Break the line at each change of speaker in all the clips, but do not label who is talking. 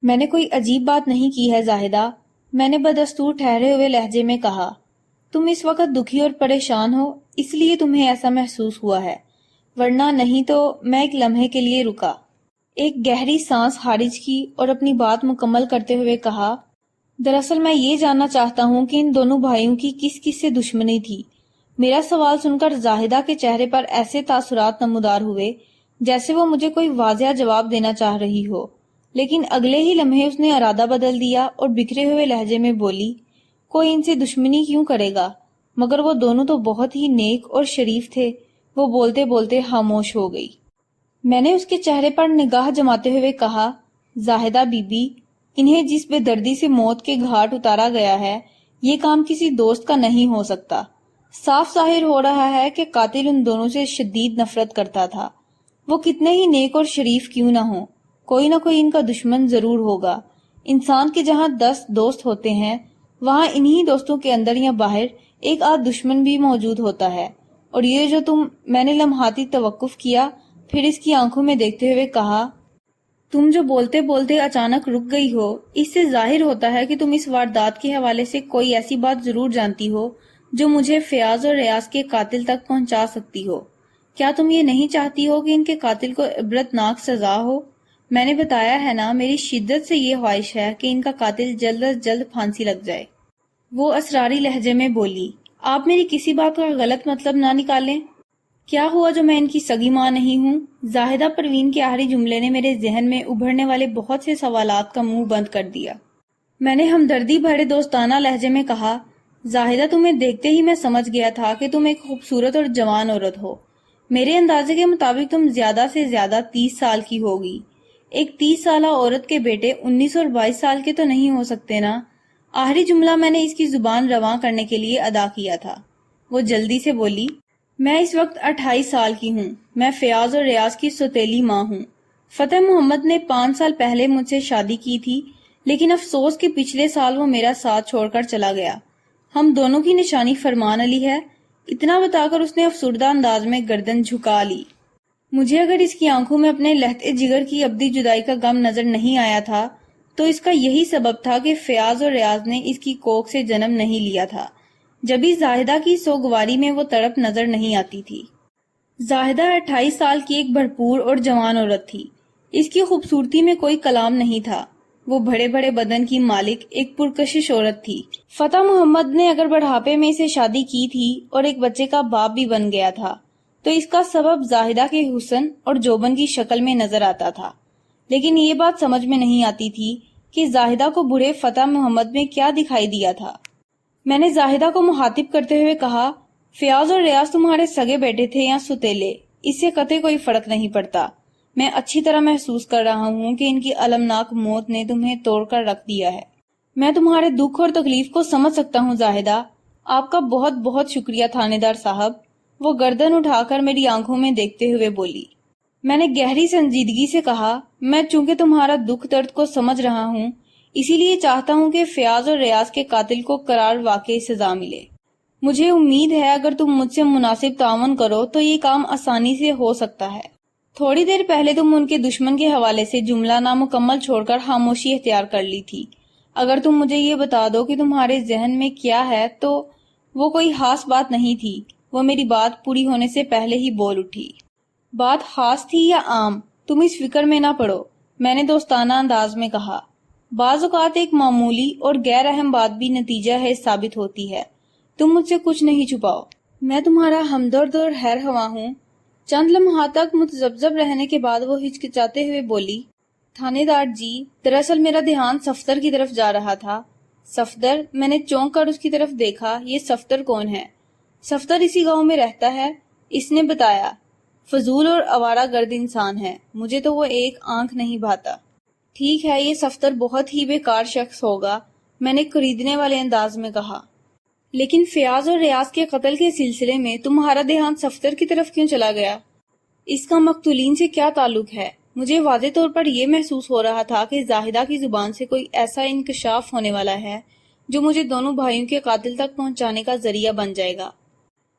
میں نے کوئی عجیب بات نہیں کی ہے زاہدہ، میں نے بدستور ٹھہرے ہوئے لہجے میں کہا۔ تم اس وقت دکھی اور پریشان ہو، اس لیے تمہیں ایسا محسوس ہوا ہے، ورنہ نہیں تو۔ میں ایک لمحے کے لیے رکا، ایک گہری سانس خارج کی اور اپنی بات مکمل کرتے ہوئے کہا، دراصل میں یہ جاننا چاہتا ہوں کہ ان دونوں بھائیوں کی کس کس سے دشمنی تھی۔ میرا سوال سن کر زاہدہ کے چہرے پر ایسے تاثرات نمودار ہوئے جیسے وہ مجھے کوئی واضح جواب دینا چاہ رہی ہو، لیکن اگلے ہی لمحے اس نے ارادہ بدل دیا اور بکھرے ہوئے لہجے میں بولی، کوئی ان سے دشمنی کیوں کرے گا، مگر وہ دونوں تو بہت ہی نیک اور شریف تھے۔ وہ بولتے بولتے خاموش ہو گئی۔ میں نے اس کے چہرے پر نگاہ جماتے ہوئے کہا، زاہدہ بی بی، انہیں جس بے دردی سے موت کے گھاٹ اتارا گیا ہے، یہ کام کسی دوست کا نہیں ہو سکتا۔ صاف ظاہر ہو رہا ہے کہ قاتل ان دونوں سے شدید نفرت کرتا تھا۔ وہ کتنے ہی نیک اور شریف کیوں نہ ہوں، کوئی نہ کوئی ان کا دشمن ضرور ہوگا۔ انسان کے جہاں 10 دوست ہوتے ہیں، وہاں انہی دوستوں کے اندر یا باہر ایک آدھ دشمن بھی موجود ہوتا ہے۔ اور یہ جو میں نے لمحاتی توقف کیا، پھر اس کی آنکھوں میں دیکھتے ہوئے کہا، تم جو بولتے بولتے اچانک رک گئی ہو، اس سے ظاہر ہوتا ہے کہ تم اس واردات کے حوالے سے کوئی ایسی بات ضرور جانتی ہو جو مجھے فیاض اور ریاض کے قاتل تک پہنچا سکتی ہو۔ کیا تم یہ نہیں چاہتی ہو کہ ان کے قاتل کو عبرتناک سزا ہو؟ میں نے بتایا ہے نا، میری شدت سے یہ خواہش ہے کہ ان کا قاتل جلد از جلد پھانسی لگ جائے۔ وہ اسراری لہجے میں بولی، آپ میری کسی بات کا غلط مطلب نہ نکالیں۔ کیا ہوا جو میں ان کی سگی ماں نہیں ہوں؟ زاہدہ پروین کے آخری جملے نے میرے ذہن میں ابھرنے والے بہت سے سوالات کا منہ بند کر دیا۔ میں نے ہمدردی بھرے دوستانہ لہجے میں کہا، زاہدہ تمہیں دیکھتے ہی میں سمجھ گیا تھا کہ تم ایک خوبصورت اور جوان عورت ہو۔ میرے اندازے کے مطابق تم زیادہ سے زیادہ 30 سال کی ہوگی۔ ایک 30 سالہ عورت کے بیٹے 19 اور 22 سال کے تو نہیں ہو سکتے نا؟ آخری جملہ میں نے اس کی زبان رواں کرنے کے لیے ادا کیا تھا۔ وہ جلدی سے بولی، میں اس وقت 28 سال کی ہوں۔ میں فیاض اور ریاض کی سوتیلی ماں ہوں۔ فتح محمد نے 5 سال پہلے مجھ سے شادی کی تھی، لیکن افسوس کہ پچھلے سال وہ میرا ساتھ چھوڑ کر چلا گیا۔ ہم دونوں کی نشانی فرمان علی ہے۔ اتنا بتا کر اس نے افسردہ انداز میں گردن جھکا لی۔ مجھے اگر اس کی آنکھوں میں اپنے لہتے جگر کی ابدی جدائی کا غم نظر نہیں آیا تھا، تو اس کا یہی سبب تھا کہ فیاض اور ریاض نے اس کی کوکھ سے جنم نہیں لیا تھا۔ جبھی زاہدہ کی سوگواری میں وہ تڑپ نظر نہیں آتی تھی۔ زاہدہ 28 سال کی ایک بھرپور اور جوان عورت تھی۔ اس کی خوبصورتی میں کوئی کلام نہیں تھا۔ وہ بڑے بڑے بدن کی مالک ایک پرکشش عورت تھی۔ فتح محمد نے اگر بڑھاپے میں اسے شادی کی تھی اور ایک بچے کا باپ بھی بن گیا تھا، تو اس کا سبب زاہدہ کے حسن اور جوبن کی شکل میں نظر آتا تھا۔ لیکن یہ بات سمجھ میں نہیں آتی تھی کہ زاہدہ کو بوڑھے فتح محمد میں کیا دکھائی دیا تھا۔ میں نے زاہدہ کو مخاطب کرتے ہوئے کہا، فیاض اور ریاض تمہارے سگے بیٹے تھے یا ستیلے، اس سے قطعی کوئی فرق نہیں پڑتا۔ میں اچھی طرح محسوس کر رہا ہوں کہ ان کی المناک موت نے تمہیں توڑ کر رکھ دیا ہے۔ میں تمہارے دکھ اور تکلیف کو سمجھ سکتا ہوں زاہدہ۔ آپ کا بہت بہت شکریہ تھانے دار صاحب۔ وہ گردن اٹھا کر میری آنکھوں میں دیکھتے ہوئے بولی۔ میں نے گہری سنجیدگی سے کہا، میں چونکہ تمہارا دکھ درد کو سمجھ رہا ہوں، اسی لیے چاہتا ہوں کہ فیاض اور ریاض کے قاتل کو قرار واقعی سزا ملے۔ مجھے امید ہے اگر تم مجھ سے مناسب تعاون کرو تو یہ کام آسانی سے ہو سکتا ہے۔ تھوڑی دیر پہلے تم ان کے دشمن کے حوالے سے جملہ نامکمل چھوڑ کر خاموشی اختیار کر لی تھی۔ اگر تم مجھے یہ بتا دو کہ تمہارے ذہن میں کیا ہے تو وہ کوئی خاص بات نہیں تھی۔ وہ میری بات پوری ہونے سے پہلے ہی بول اٹھی۔ بات خاص تھی یا عام، تم اس فکر میں نہ پڑو، میں نے دوستانہ انداز میں کہا۔ بعض اوقات ایک معمولی اور غیر اہم بات بھی نتیجہ ہے ثابت ہوتی ہے۔ تم مجھ سے کچھ نہیں چھپاؤ، میں تمہارا ہمدرد اور خیر خواہ ہوں۔ چند لمحات تک متذبذب رہنے کے بعد وہ ہچکچاتے ہوئے بولی، تھانے دار جی، دراصل میرا دھیان صفدر کی طرف جا رہا تھا۔ صفدر؟ میں نے چونک کر اس کی طرف دیکھا۔ یہ صفدر کون ہے؟ صفدر اسی گاؤں میں رہتا ہے، اس نے بتایا۔ فضول اور آوارہ گرد انسان ہے، مجھے تو وہ ایک آنکھ نہیں بھاتا۔ ٹھیک ہے، یہ صفدر بہت ہی بیکار شخص ہوگا، میں نے خریدنے والے انداز میں کہا۔ لیکن فیاض اور ریاض کے قتل کے سلسلے میں تمہارا دھیان صفدر کی طرف کیوں چلا گیا؟ اس کا مقتولین سے کیا تعلق ہے؟ مجھے واضح طور پر یہ محسوس ہو رہا تھا کہ زاہدہ کی زبان سے کوئی ایسا انکشاف ہونے والا ہے جو مجھے دونوں بھائیوں کے قاتل تک پہنچانے کا ذریعہ بن جائے گا۔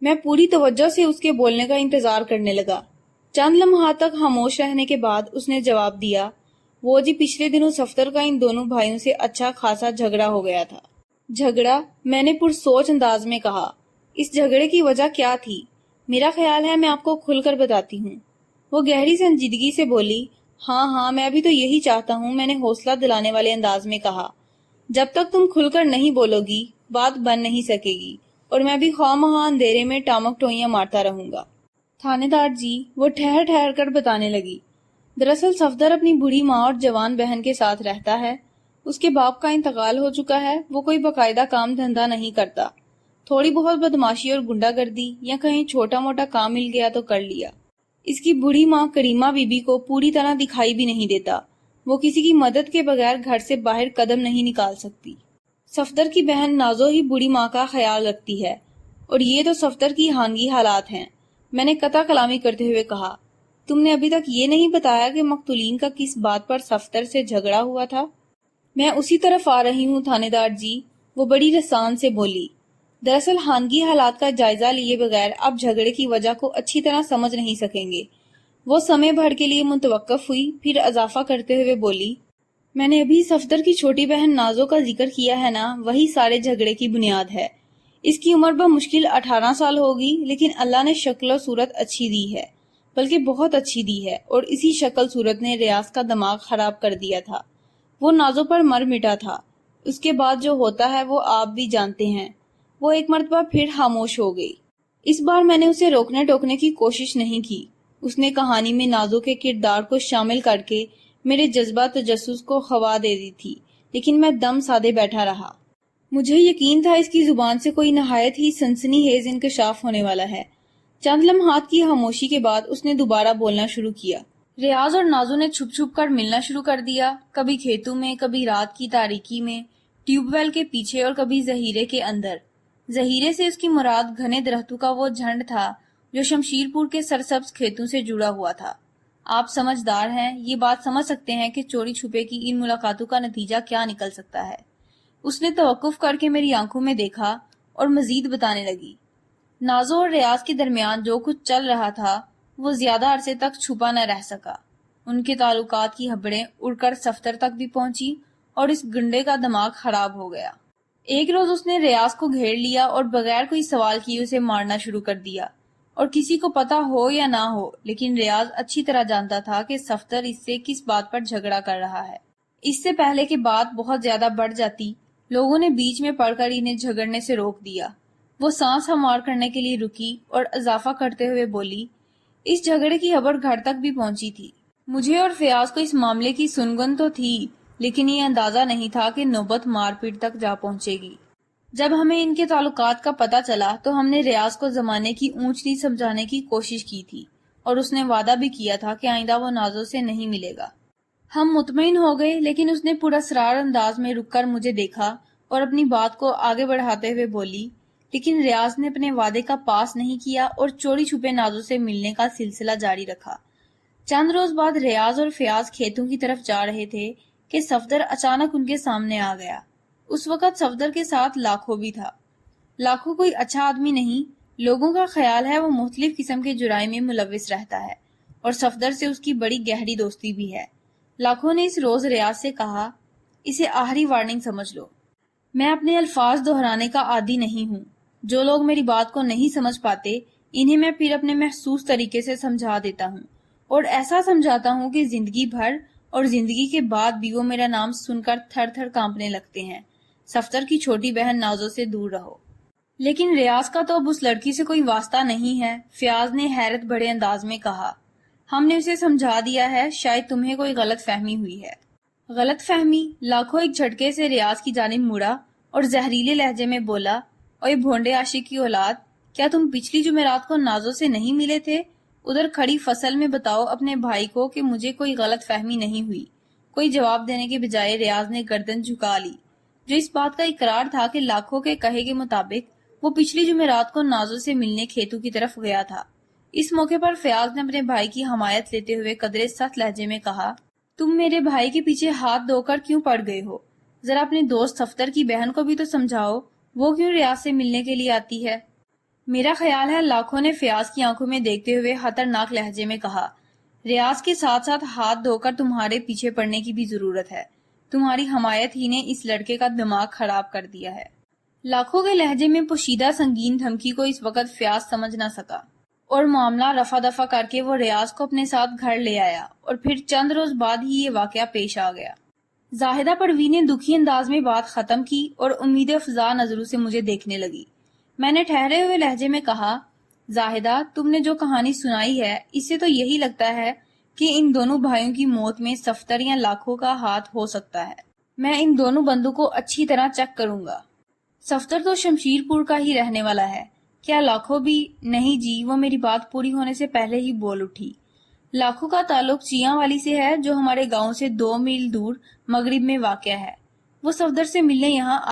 میں پوری توجہ سے اس کے بولنے کا انتظار کرنے لگا۔ چند لمحات تک خاموش رہنے کے بعد اس نے جواب دیا، وہ جی پچھلے دنوں صفدر کا ان دونوں بھائیوں سے اچھا خاصا جھگڑا ہو گیا تھا۔ جھگڑا؟ میں نے پرسوچ انداز میں کہا۔ اس جھگڑے کی وجہ کیا تھی؟ میرا خیال ہے میں آپ کو کھل کر بتاتی ہوں۔ وہ گہری سنجیدگی سے بولی۔ ہاں میں بھی تو یہی چاہتا ہوں، میں نے حوصلہ دلانے والے انداز میں کہا۔ جب تک تم کھل کر نہیں بولو گی بات بن نہیں سکے گی، اور میں بھی خواہ مخواہ اندھیرے میں ٹامک ٹوئیاں مارتا رہوں گا۔ تھانے دار جی، وہ ٹھہر ٹھہر کر بتانے لگی، دراصل صفدر اپنی بوڑھی ماں اور جوان بہن کے ساتھ رہتا ہے۔ اس کے باپ کا انتقال ہو چکا ہے، وہ کوئی باقاعدہ کام دھندا نہیں کرتا، تھوڑی بہت بدماشی اور گنڈا گردی یا کہیں چھوٹا موٹا کام مل گیا تو کر لیا۔ اس کی بوڑھی ماں کریمہ بی بی کو پوری طرح دکھائی بھی نہیں دیتا، وہ کسی کی مدد کے بغیر گھر سے باہر قدم نہیں نکال سکتی۔ صفدر کی بہن نازو ہی بوڑھی ماں کا خیال رکھتی ہے، اور یہ تو صفدر کی ہانگی حالات ہیں۔ میں نے قطع کلامی کرتے ہوئے کہا، تم نے ابھی تک یہ نہیں بتایا کہ مقتولین کا کس بات پر صفدر سے جھگڑا ہوا تھا؟ میں اسی طرف آ رہی ہوں تھانے دار جی، وہ بڑی رسان سے بولی۔ دراصل ہانگی حالات کا جائزہ لیے بغیر آپ جھگڑے کی وجہ کو اچھی طرح سمجھ نہیں سکیں گے۔ وہ سمے بھر کے لیے متوقف ہوئی، پھر اضافہ کرتے ہوئے بولی، میں نے ابھی صفدر کی چھوٹی بہن نازو کا ذکر کیا ہے نا، وہی سارے جھگڑے کی بنیاد ہے۔ اس کی عمر بمشکل 18 سال ہوگی، لیکن اللہ نے شکل و صورت اچھی دی ہے، بلکہ بہت اچھی دی ہے، اور اسی شکل صورت نے ریاض کا دماغ خراب کر دیا تھا۔ وہ نازو پر مر مٹا تھا۔ اس کے بعد جو ہوتا ہے وہ آپ بھی جانتے ہیں۔ وہ ایک مرتبہ پھر خاموش ہو گئی۔ اس بار میں نے اسے روکنے ٹوکنے کی کوشش نہیں کی۔ اس نے کہانی میں نازو کے کردار کو شامل کر کے میرے جذبہ تجسس کو ہوا دے دی تھی، لیکن میں دم سادے بیٹھا رہا۔ مجھے یقین تھا اس کی زبان سے کوئی نہایت ہی سنسنی خیز انکشاف ہونے والا ہے۔ چند لمحات کی خاموشی کے بعد اس نے دوبارہ بولنا شروع کیا۔ ریاض اور نازو نے چھپ چھپ کر ملنا شروع کر دیا، کبھی کھیتوں میں، کبھی رات کی تاریکی میں، ٹیوب ویل کے پیچھے، اور کبھی ذخیرے کے اندر۔ ذخیرے سے اس کی مراد گھنے درختوں کا وہ جھنڈ تھا جو شمشیر پور کے سرسبز کھیتوں سے جڑا ہوا تھا۔ آپ سمجھدار ہیں، یہ بات سمجھ سکتے ہیں کہ چوری چھپے کی ان ملاقاتوں کا نتیجہ کیا نکل سکتا ہے۔ اس نے توقف کر کے میری آنکھوں میں دیکھا اور مزید بتانے لگی۔ نازو اور ریاض کے درمیان جو کچھ چل رہا تھا وہ زیادہ عرصے تک چھپا نہ رہ سکا۔ ان کے تعلقات کی خبریں اڑ کر صفدر تک بھی پہنچی، اور اس گنڈے کا دماغ خراب ہو گیا۔ ایک روز اس نے ریاض کو گھیر لیا اور بغیر کوئی سوال کیے اسے مارنا شروع کر دیا، اور کسی کو پتا ہو یا نہ ہو، لیکن ریاض اچھی طرح جانتا تھا کہ صفدر اس سے کس بات پر جھگڑا کر رہا ہے۔ اس سے پہلے کہ بات بہت زیادہ بڑھ جاتی، لوگوں نے بیچ میں پڑھ کر انہیں جھگڑنے سے روک دیا۔ وہ سانس ہموار کرنے کے لیے رکی اور اضافہ کرتے ہوئے بولی، اس جھگڑے کی خبر گھر تک بھی پہنچی تھی۔ مجھے اور فیاض کو اس معاملے کی سنگن تو تھی، لیکن یہ اندازہ نہیں تھا کہ نوبت مار پیٹ تک جا پہنچے گی۔ جب ہمیں ان کے تعلقات کا پتہ چلا تو ہم نے ریاض کو زمانے کی اونچ نیچ سمجھانے کی کوشش کی تھی، اور اس نے وعدہ بھی کیا تھا کہ آئندہ وہ نازو سے نہیں ملے گا۔ ہم مطمئن ہو گئے، لیکن اس نے پراسرار انداز میں رک کر مجھے دیکھا اور اپنی بات کو آگے بڑھاتے ہوئے بولی، لیکن ریاض نے اپنے وعدے کا پاس نہیں کیا اور چوری چھپے نازو سے ملنے کا سلسلہ جاری رکھا۔ چند روز بعد ریاض اور فیاض کھیتوں کی طرف جا رہے تھے کہ صفدر اچانک ان کے سامنے آ گیا۔ اس وقت صفدر کے ساتھ لاکھو بھی تھا۔ لاکھو کوئی اچھا آدمی نہیں، لوگوں کا خیال ہے وہ مختلف قسم کے جرائم میں ملوث رہتا ہے، اور صفدر سے اس کی بڑی گہری دوستی بھی ہے۔ لاکھو نے اس روز ریاض سے کہا، اسے آخری وارننگ سمجھ لو۔ میں اپنے الفاظ دہرانے کا عادی نہیں ہوں۔ جو لوگ میری بات کو نہیں سمجھ پاتے انہیں میں پھر اپنے محسوس طریقے سے سمجھا دیتا ہوں، اور ایسا سمجھاتا ہوں کہ زندگی بھر اور زندگی کے بعد بھی وہ میرا نام سن کر تھر تھر کانپنے لگتے ہیں۔ صفدر کی چھوٹی بہن نازو سے دور رہو۔ لیکن ریاض کا تو اب اس لڑکی سے کوئی واسطہ نہیں ہے، فیاض نے حیرت بھرے انداز میں کہا۔ ہم نے اسے سمجھا دیا ہے، شاید تمہیں کوئی غلط فہمی ہوئی ہے۔ غلط فہمی؟ لاکھو ایک جھٹکے سے ریاض کی جانب مڑا اور زہریلے لہجے میں بولا، اوے بھونڈے عاشق کی اولاد، کیا تم پچھلی جمعرات کو نازو سے نہیں ملے تھے؟ ادھر کھڑی فصل میں بتاؤ اپنے بھائی کو کہ مجھے کوئی غلط فہمی نہیں ہوئی۔ کوئی جواب دینے کے بجائے ریاض نے گردن جھکا لی، جو اس بات کا اقرار تھا کہ لاکھو کے کہے کے مطابق وہ پچھلی جمعرات کو نازو سے ملنے کھیتوں کی طرف گیا تھا۔ اس موقع پر فیاض نے اپنے بھائی کی حمایت لیتے ہوئے قدرے سخت لہجے میں کہا، تم میرے بھائی کے پیچھے ہاتھ دھو کر کیوں پڑ گئے ہو؟ ذرا اپنے دوست صفدر کی بہن کو بھی تو سمجھاؤ، وہ کیوں ریاض سے ملنے کے لیے آتی ہے؟ میرا خیال ہے، لاکھو نے فیاض کی آنکھوں میں دیکھتے ہوئے خطرناک لہجے میں کہا، ریاض کے ساتھ ساتھ ہاتھ دھو کر تمہارے پیچھے پڑنے کی بھی ضرورت ہے. تمہاری حمایت ہی نے اس لڑکے کا دماغ خراب کر دیا ہے. لاکھوں کے لہجے میں پوشیدہ سنگین دھمکی کو اس وقت فیاض سمجھ نہ سکا اور معاملہ رفع دفع کر کے وہ ریاض کو اپنے ساتھ گھر لے آیا اور پھر چند روز بعد ہی یہ واقعہ پیش آ گیا. زاہدہ پروین نے دکھی انداز میں بات ختم کی اور امید افزا نظروں سے مجھے دیکھنے لگی. میں نے ٹھہرے ہوئے لہجے میں کہا، زاہدہ تم نے جو کہانی سنائی ہے اس سے تو یہی لگتا ہے کہ ان دونوں بھائیوں کی موت میں صفدر یا لاکھوں کا ہاتھ ہو سکتا ہے. میں ان دونوں بندوں کو اچھی طرح چیک کروں گا. صفدر تو شمشیر پور کا ہی رہنے والا ہے، کیا لاکھوں بھی؟ نہیں جی، وہ میری بات پوری ہونے سے پہلے ہی بول اٹھی. لاکھوں کا تعلق چیاں والی سے ہے جو ہمارے گاؤں سے 2 میل دور مغرب میں واقع ہے. وہ صفدر سے ملنے یہاں